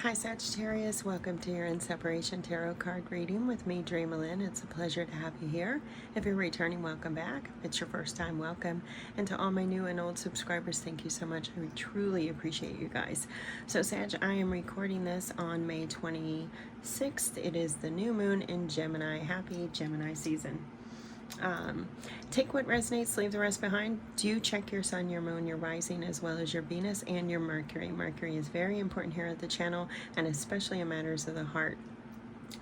Hi Sagittarius, welcome to your In Separation Tarot card reading with me, DreamaLynn. It's a pleasure to have you here. If you're returning, welcome back. If it's your first time, welcome. And to all my new and old subscribers, thank you so much. I truly appreciate you guys. So Sag, I am recording this on May 26th. It is the new moon in Gemini. Happy Gemini season. Take what resonates, leave the rest behind. Do check your sun, your moon, your rising, as well as your Venus and your Mercury. Mercury is very important here at the channel, and especially in matters of the heart.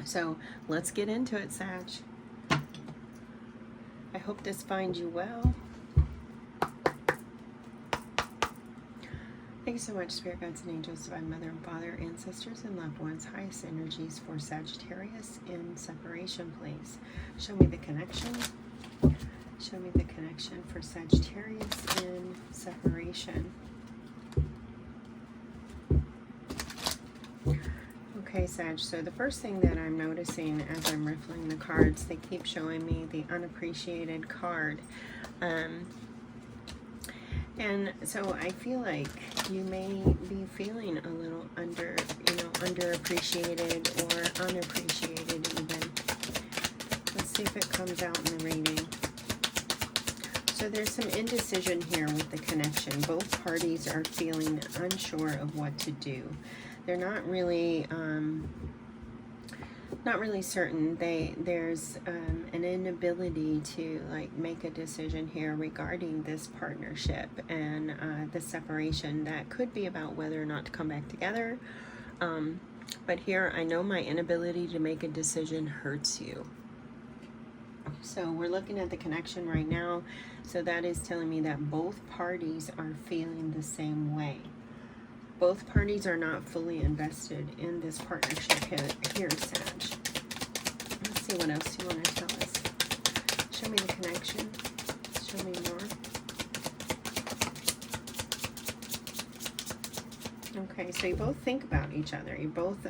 So let's get into it, Sag. I hope this finds you well. Thank you so much, Spirit Guides and Angels, Divine Mother and Father, ancestors and loved ones. Highest energies for Sagittarius in separation, please. Show me the connection. Show me the connection for Sagittarius in separation. Okay, Sag, so the first thing that I'm noticing as I'm riffling the cards, they keep showing me the unappreciated card. And so I feel like you may be feeling a little underappreciated or unappreciated even. Let's see if it comes out in the reading. So there's some indecision here with the connection. Both parties are feeling unsure of what to do. They're not really certain. There's an inability to make a decision here regarding this partnership and the separation. That could be about whether or not to come back together. But here, I know my inability to make a decision hurts you. So we're looking at the connection right now. So that is telling me that both parties are feeling the same way. Both parties are not fully invested in this partnership here, Sag. Let's see what else you want to tell us. Show me the connection. Show me more. Okay, so you both think about each other. You both,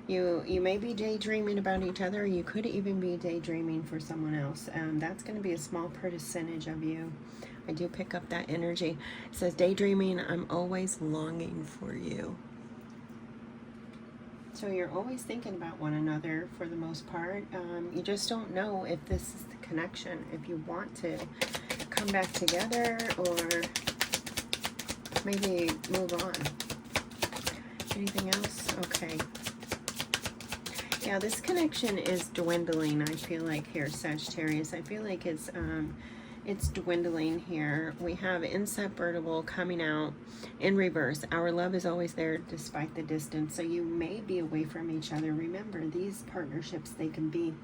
you may be daydreaming about each other. You could even be daydreaming for someone else. That's going to be a small percentage of you. I do pick up that energy. It says, daydreaming, I'm always longing for you. So you're always thinking about one another for the most part. You just don't know if this is the connection, if you want to come back together or maybe move on. Anything else? Okay. Yeah, this connection is dwindling, I feel like, here, Sagittarius. I feel like it's dwindling here. We have inseparable coming out in reverse. Our love is always there despite the distance. So you may be away from each other. Remember, these partnerships, they can be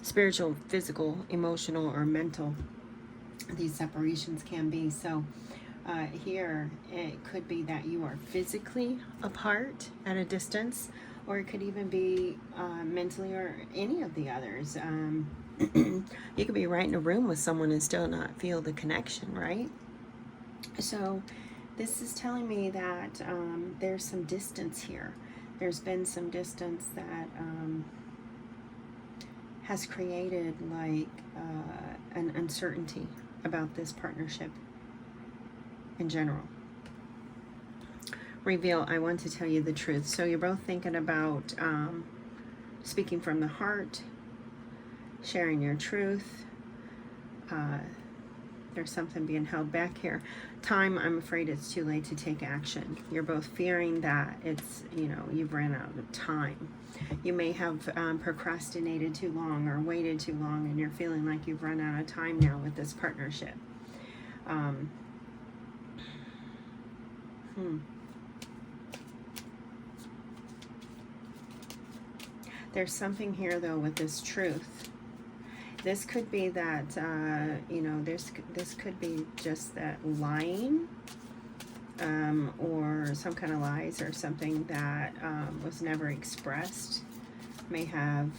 spiritual, physical, emotional, or mental. These separations can be. So here, it could be that you are physically apart at a distance, or it could even be mentally, or any of the others. You could be right in a room with someone and still not feel the connection, right? So this is telling me that there's some distance here. There's been some distance that has created an uncertainty about this partnership in general. Reveal, I want to tell you the truth. So you're both thinking about speaking from the heart, sharing your truth. There's something being held back here. Time, I'm afraid it's too late to take action. You're both fearing that it's, you've ran out of time. You may have procrastinated too long or waited too long, and you're feeling like you've run out of time now with this partnership. There's something here, though, with this truth. This could be that, this could be just that lying, or some kind of lies, or something that was never expressed may have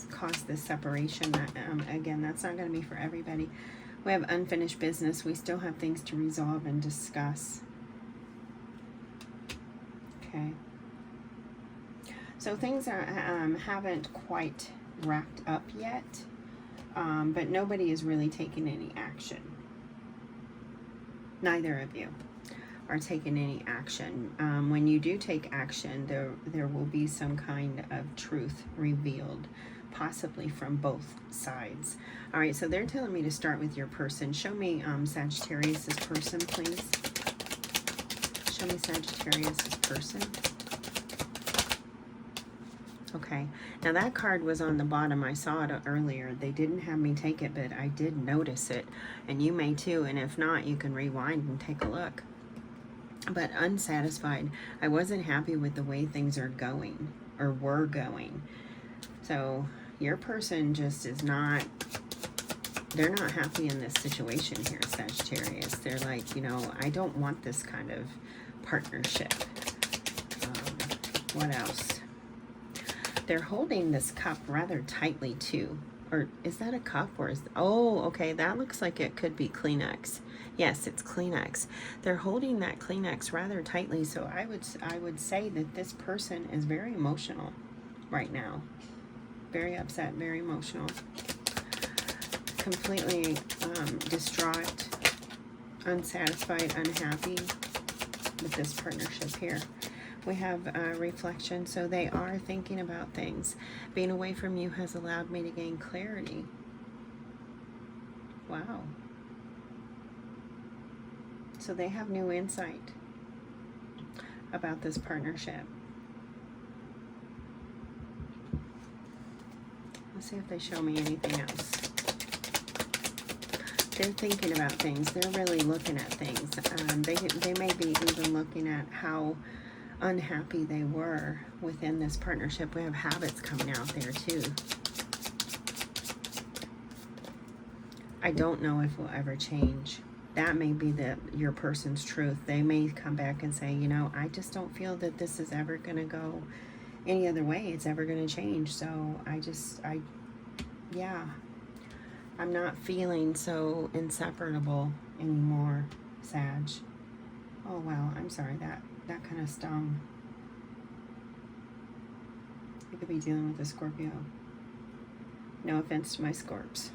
caused this separation. That, again, that's not going to be for everybody. We have unfinished business. We still have things to resolve and discuss. Okay. So things are, haven't quite wrapped up yet, but nobody is really taking any action. Neither of you. are taking any action. When you do take action, there will be some kind of truth revealed, possibly from both sides. All right, so they're telling me to start with your person. Show me Sagittarius's person, please. Show me Sagittarius's person. Okay, now that card was on the bottom. I saw it earlier. They didn't have me take it, but I did notice it, and you may too, and if not, you can rewind and take a look. But unsatisfied. I wasn't happy with the way things are going, or were going. So your person just is not, they're not happy in this situation here, Sagittarius. They're like, you know, I don't want this kind of partnership. What else? They're holding this cup rather tightly too. Or is that a cup, or is, oh, okay, that looks like it could be Kleenex. Yes, it's Kleenex. They're holding that Kleenex rather tightly, so I would say that this person is very emotional right now. Very upset, very emotional. Completely distraught, unsatisfied, unhappy with this partnership here. We have reflection, so they are thinking about things. Being away from you has allowed me to gain clarity. Wow. So they have new insight about this partnership. Let's see if they show me anything else. They're thinking about things. They're really looking at things. They may be even looking at how unhappy they were within this partnership. We have habits coming out there too. I don't know if we'll ever change. That may be your person's truth. They may come back and say, you know, I just don't feel that this is ever going to go any other way. It's ever going to change. So yeah, I'm not feeling so inseparable anymore, Sag. Oh, wow. I'm sorry. That kind of stung. You could be dealing with a Scorpio. No offense to my Scorps.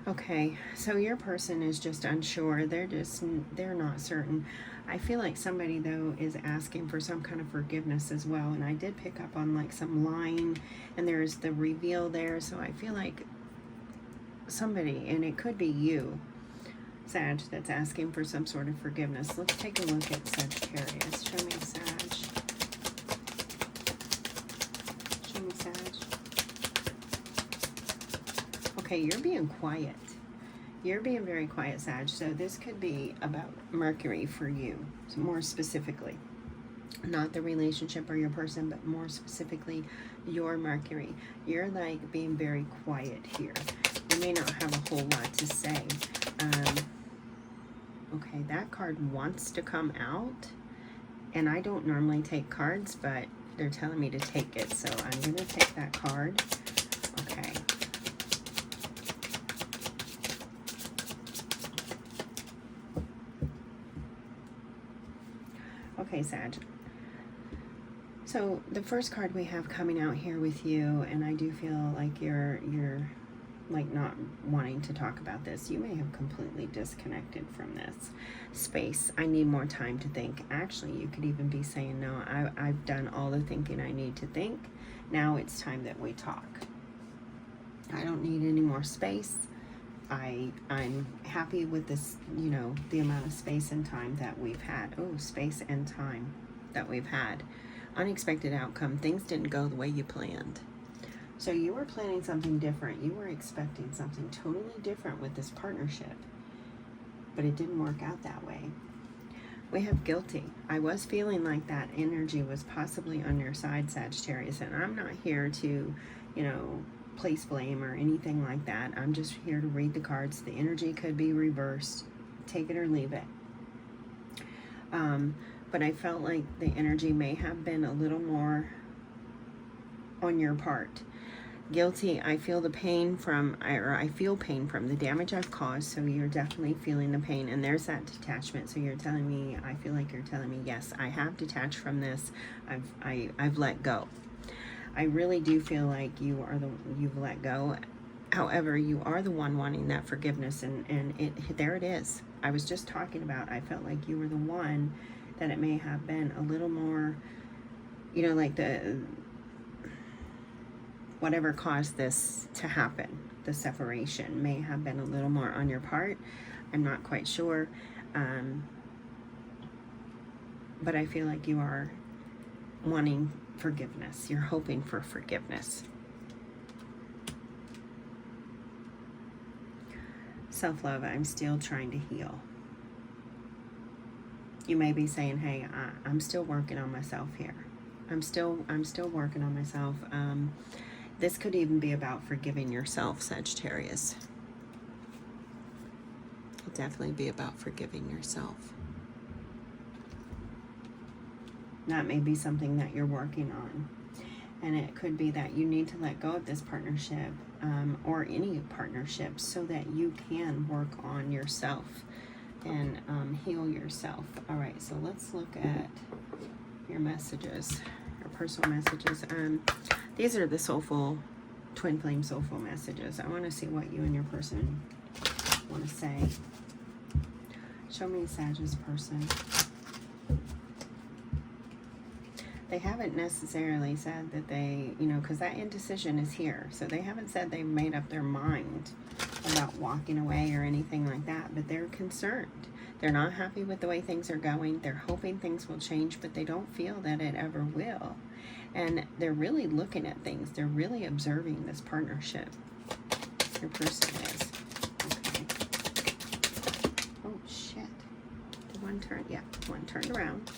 Okay, so your person is just unsure. They're not certain. I feel like somebody, though, is asking for some kind of forgiveness as well. And I did pick up on, like, some lying, and there's the reveal there. So I feel like somebody, and it could be you, Sag, that's asking for some sort of forgiveness. Let's take a look at Sagittarius. Show me Sag. Show me Sag. Okay, you're being quiet. You're being very quiet, Sag. So this could be about Mercury for you, more specifically. Not the relationship or your person, but more specifically your Mercury. You're like being very quiet here. You may not have a whole lot to say. Okay, that card wants to come out. And I don't normally take cards, but they're telling me to take it. So I'm going to take that card. Okay. Okay, Sag. So the first card we have coming out here with you, and I do feel like you're like not wanting to talk about this. You may have completely disconnected from this space. I need more time to think. Actually, you could even be saying, no, I've done all the thinking I need to think. Now it's time that we talk. I don't need any more space. I'm happy with this, you know, the amount of space and time that we've had. Oh, space and time that we've had. Unexpected outcome. Things didn't go the way you planned. So you were planning something different. You were expecting something totally different with this partnership. But it didn't work out that way. We have guilty. I was feeling like that energy was possibly on your side, Sagittarius. And I'm not here to, you know, place blame or anything like that. I'm just here to read the cards. The energy could be reversed. Take it or leave it. But I felt like the energy may have been a little more on your part. Guilty, I feel the pain from, or I feel pain from the damage I've caused, so you're definitely feeling the pain, and there's that detachment. So you're telling me, I feel like you're telling me, yes, I have detached from this. I've let go. I really do feel like you've let go. However, you are the one wanting that forgiveness, and there it is. I was just talking about, I felt like you were the one that it may have been a little more, you know, like whatever caused this to happen, the separation, may have been a little more on your part. I'm not quite sure. But I feel like you are wanting forgiveness. You're hoping for forgiveness. Self-love, I'm still trying to heal. You may be saying, hey, I'm still working on myself here. I'm still working on myself. This could even be about forgiving yourself, Sagittarius. Could definitely be about forgiving yourself. That may be something that you're working on. And it could be that you need to let go of this partnership, or any partnership, so that you can work on yourself and heal yourself. All right, so let's look at your messages, your personal messages. These are the soulful, twin flame soulful messages. I want to see what you and your person want to say. Show me Sag's person. They haven't necessarily said that they, you know, because that indecision is here. So they haven't said they've made up their mind about walking away or anything like that. But they're concerned. They're not happy with the way things are going. They're hoping things will change, but they don't feel that it ever will. And they're really looking at things. They're really observing this partnership. Your person is. Okay. Oh, shit. Did one turn? Yeah, one turned around.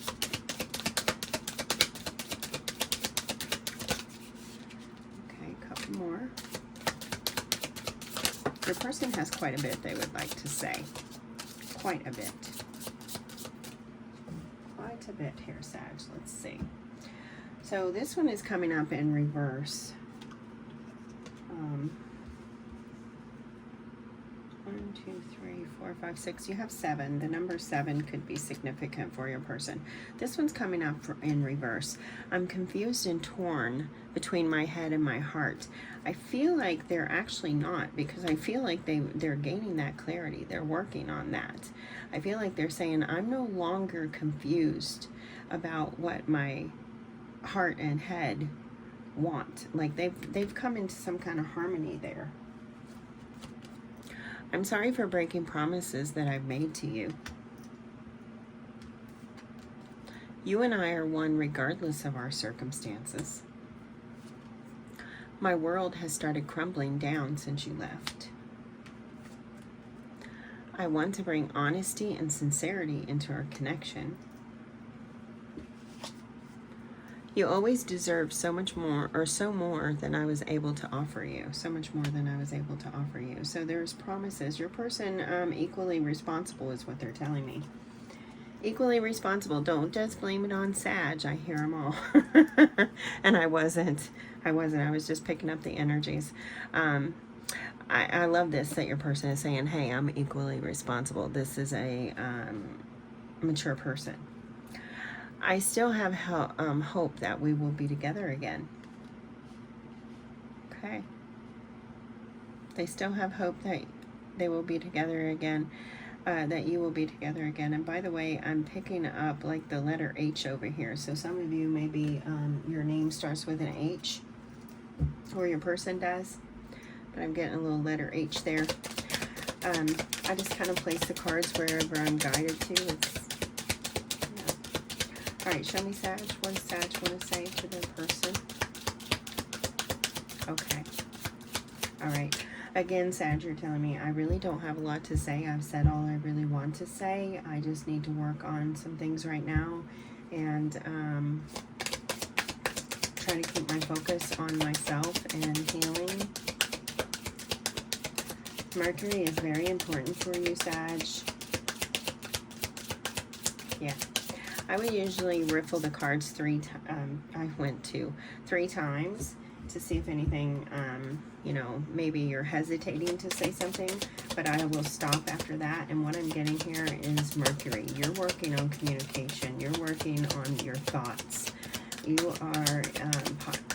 More. Your person has quite a bit they would like to say. Quite a bit. Quite a bit here, Sag. Let's see. So this one is coming up in reverse. 1, 2, 3, 4, 5, 6. You have 7. The number 7 could be significant for your person. This one's coming up in reverse. I'm confused and torn between my head and my heart. I feel like they're actually not, because I feel like they're gaining that clarity. They're working on that. I feel like they're saying, I'm no longer confused about what my heart and head want. Like they've come into some kind of harmony there. I'm sorry for breaking promises that I've made to you. You and I are one regardless of our circumstances. My world has started crumbling down since you left. I want to bring honesty and sincerity into our connection. You always deserve so much more, or so more than I was able to offer you. So much more than I was able to offer you. So there's promises. Your person equally responsible is what they're telling me. Equally responsible. Don't just blame it on Sag. I hear them all. And I wasn't. I was just picking up the energies. I love this, that your person is saying, hey, I'm equally responsible. This is a mature person. I still have hope that we will be together again. Okay. They still have hope that they will be together again, that you will be together again. And by the way, I'm picking up like the letter H over here. So some of you, maybe your name starts with an H, or your person does. But I'm getting a little letter H there. I just kind of place the cards wherever I'm guided to. All right, show me Sag. What does Sag want to say to their person? Okay. All right. Again, Sag, you're telling me I really don't have a lot to say. I've said all I really want to say. I just need to work on some things right now and try to keep my focus on myself and healing. Mercury is very important for you, Sag. Yeah. I would usually riffle the cards I went to 3 times to see if anything, you know, maybe you're hesitating to say something, but I will stop after that. And what I'm getting here is Mercury. You're working on communication. You're working on your thoughts. You are,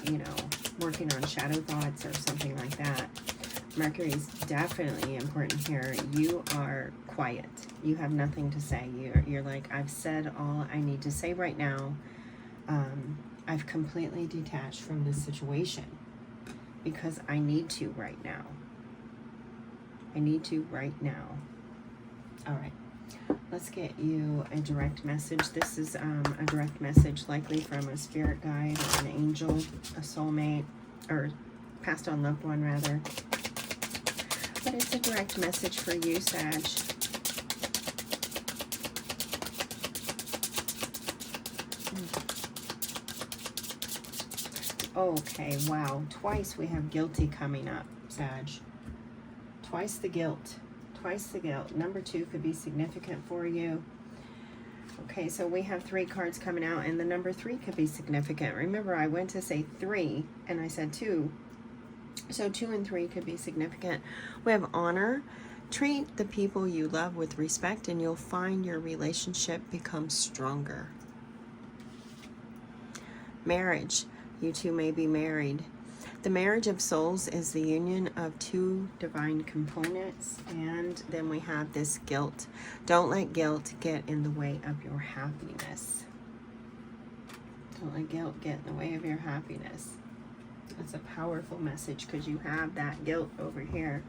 you know, working on shadow thoughts or something like that. Mercury is definitely important here. You are quiet. you have nothing to say. You're like, I've said all I need to say right now. I've completely detached from this situation because I need to right now. I need to right now. All right. Let's get you a direct message. This is a direct message likely from a spirit guide or an angel, a soulmate, or passed on loved one rather. But it's a direct message for you, Sag. Okay, wow. Twice we have guilty coming up, Sag. Twice the guilt. Twice the guilt. Number 2 could be significant for you. Okay, so we have 3 cards coming out, and the number 3 could be significant. Remember, I went to say 3, and I said 2. So 2 and 3 could be significant. We have honor. Treat the people you love with respect, and you'll find your relationship becomes stronger. Marriage. You two may be married. The marriage of souls is the union of 2 divine components. And then we have this guilt. Don't let guilt get in the way of your happiness. Don't let guilt get in the way of your happiness. That's a powerful message because you have that guilt over here.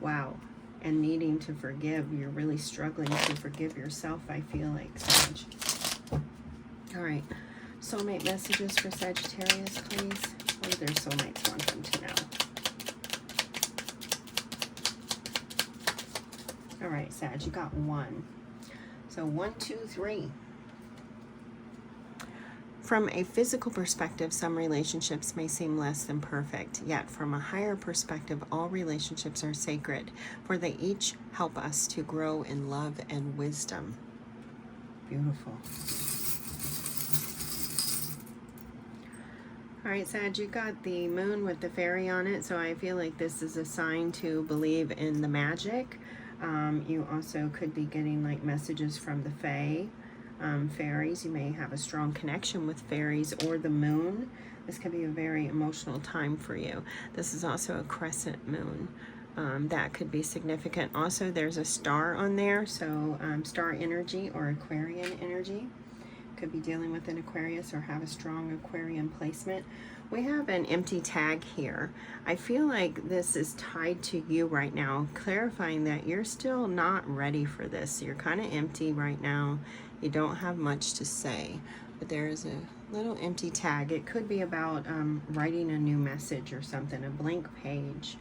Wow. And needing to forgive. You're really struggling to forgive yourself, I feel like, Sag. All right. Soulmate messages for Sagittarius, please. What do their soulmates want them to know? All right, Sag, you got 1. So 1, 2, 3. From a physical perspective, some relationships may seem less than perfect, yet from a higher perspective, all relationships are sacred, for they each help us to grow in love and wisdom. Beautiful. All right, Sag, you got the moon with the fairy on it, so I feel like this is a sign to believe in the magic. You also could be getting like messages from the fae, fairies. You may have a strong connection with fairies or the moon. This could be a very emotional time for you. This is also a crescent moon. That could be significant. Also, there's a star on there, so star energy or Aquarian energy. Could be dealing with an Aquarius or have a strong Aquarian placement. We have an empty tag here. I feel like this is tied to you right now, clarifying that you're still not ready for this. You're kind of empty right now. You don't have much to say, but there is a little empty tag. It could be about writing a new message or something, a blank page.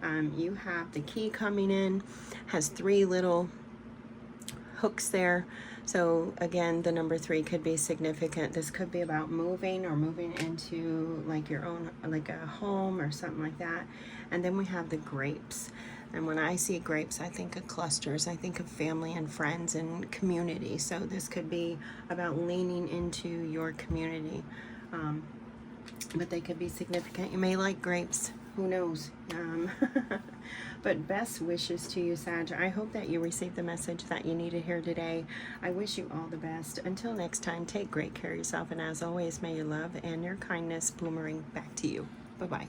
You have the key coming in, has 3 little hooks there. So again, the number 3 could be significant. This could be about moving or moving into like your own, like a home or something like that. And then we have the grapes. And when I see grapes, I think of clusters. I think of family and friends and community. So this could be about leaning into your community. But they could be significant. You may like grapes. Who knows? But best wishes to you, Sag. I hope that you received the message that you needed here today. I wish you all the best. Until next time, take great care of yourself. And as always, may your love and your kindness boomerang back to you. Bye-bye.